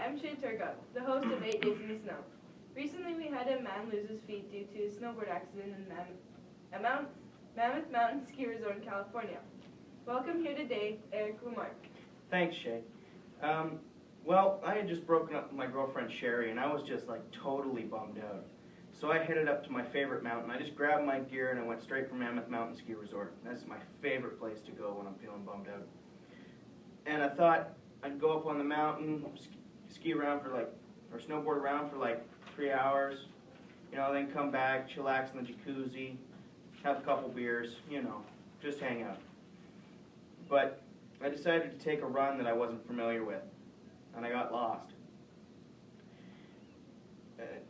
I'm Shay Turgot, the host of 8 Days in the Snow. Recently we had a man lose his feet due to a snowboard accident in Mammoth Mountain Ski Resort in California. Welcome here today, Eric Lamarck. Thanks, Shay. Well, I had just broken up with my girlfriend Sherry, and I was just like totally bummed out. So I headed up to my favorite mountain. I just grabbed my gear and I went straight for Mammoth Mountain Ski Resort. That's my favorite place to go when I'm feeling bummed out. And I thought I'd go up on the mountain, ski around or snowboard around for like 3 hours, then come back, chillax in the jacuzzi, have a couple beers, just hang out. But I decided to take a run that I wasn't familiar with, and I got lost.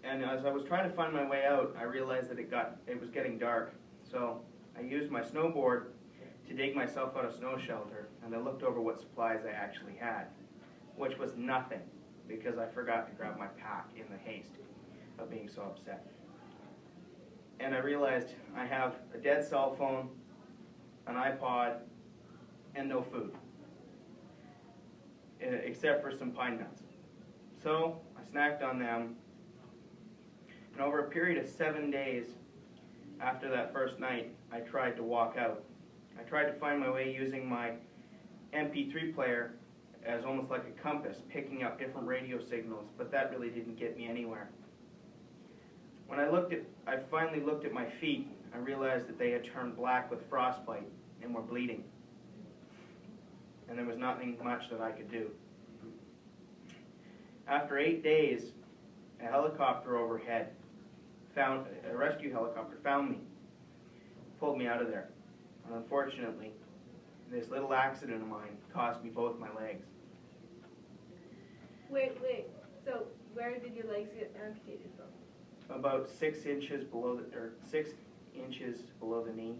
And as I was trying to find my way out, I realized that it was getting dark. So I used my snowboard to dig myself out of snow shelter, and I looked over what supplies I actually had, which was nothing, because I forgot to grab my pack in the haste of being so upset. And I realized I have a dead cell phone, an iPod, and no food, except for some pine nuts. So I snacked on them, and over a period of 7 days after that first night, I tried to walk out. I tried to find my way using my MP3 player as almost like a compass, picking up different radio signals, but that really didn't get me anywhere. When I finally looked at my feet, I realized that they had turned black with frostbite and were bleeding. And there was nothing much that I could do. After 8 days, a helicopter overhead, a rescue helicopter found me, pulled me out of there. And unfortunately, this little accident of mine cost me both my legs. Wait. So where did your legs get amputated from? About 6 inches below 6 inches below the knee.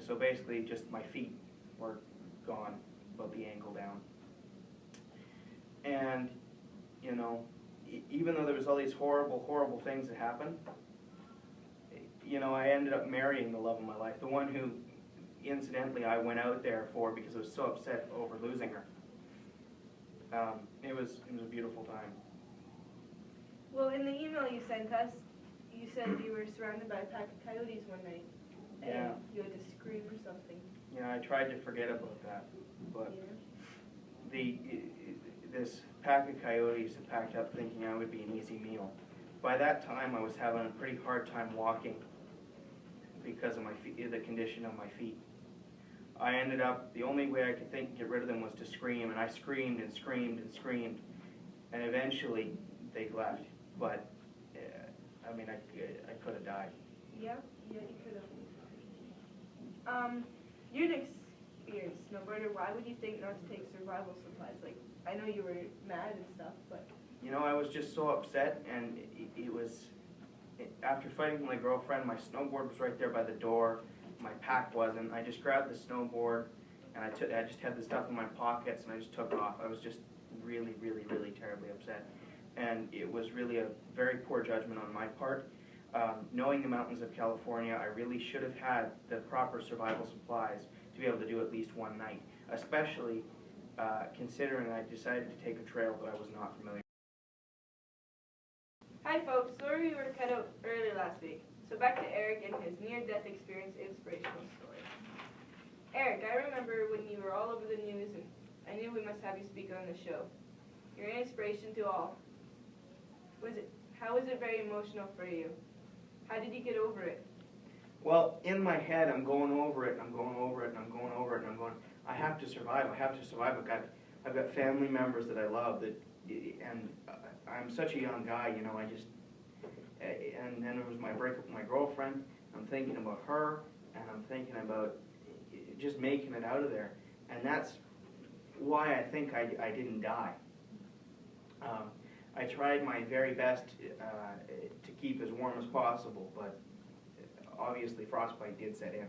So basically, just my feet were gone, about the ankle down. And even though there was all these horrible, horrible things that happened, I ended up marrying the love of my life, the one who, incidentally, I went out there for because I was so upset over losing her. It was a beautiful time. Well, in the email you sent us, you said you were surrounded by a pack of coyotes one night, and Yeah. you had to scream or something. I tried to forget about that, but Yeah. this pack of coyotes had packed up thinking I would be an easy meal. By that time, I was having a pretty hard time walking because of the condition of my feet. I ended up, the only way I could think to get rid of them was to scream, and I screamed and screamed and screamed, and eventually they left. But, I could have died. Yeah, you could have. You're an experienced snowboarder. Why would you think not to take survival supplies? Like, I know you were mad and stuff, but... I was just so upset, and after fighting with my girlfriend, my snowboard was right there by the door, my pack wasn't. I just grabbed the snowboard, and I just had the stuff in my pockets, and I just took off. I was just really, really, really terribly upset. And it was really a very poor judgment on my part. Knowing the mountains of California, I really should have had the proper survival supplies to be able to do at least one night, especially considering I decided to take a trail that I was not familiar with. Hi folks, sorry we were cut out early last week. So back to Eric and his near-death experience inspirational story. Eric, I remember when you were all over the news, and I knew we must have you speak on the show. You're an inspiration to all. How was it very emotional for you? How did you get over it? Well, in my head, I'm going over it, and I'm going over it, and I'm going over it, and I'm going, I have to survive, I have to survive. I've got family members that I love, and I'm such a young guy, and then it was my breakup with my girlfriend. I'm thinking about her, and I'm thinking about just making it out of there. And that's why I think I didn't die. I tried my very best to keep as warm as possible, but obviously frostbite did set in.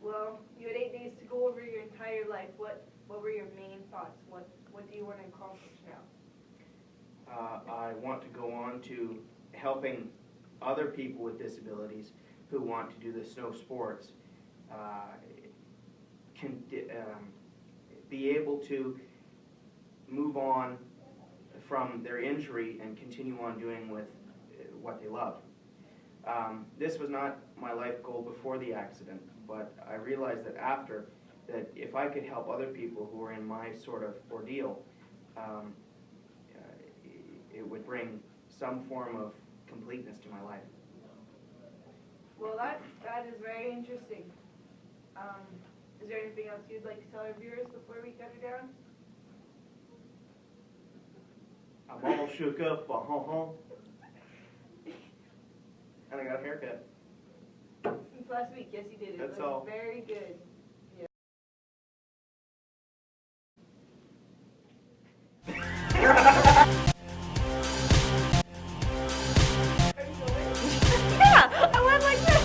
Well, you had 8 days to go over your entire life. What were your main thoughts? What do you want to accomplish now? I want to go on to helping other people with disabilities who want to do the snow sports be able to move on from their injury and continue on doing with what they love. This was not my life goal before the accident, but I realized that after, that if I could help other people who were in my sort of ordeal, it would bring some form of completeness to my life. Well, that is very interesting. Is there anything else you'd like to tell our viewers before we cut it down? I'm all shook up, and I got a haircut. Since last week, yes you did. It That's looks all. very good. Yeah, I went like this.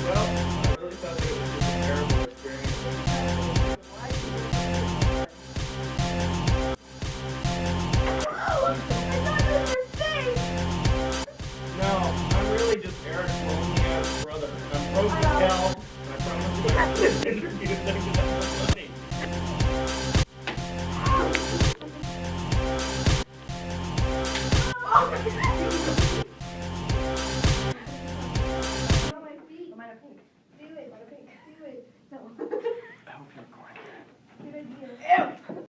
Well, I really thought that it was just a terrible experience. No, I'm really just Eric's lonely ass brother. I'm broke as hell, and I promise you after this interview that I'm funny. Do it. I hope you're recording. Good idea. Ew!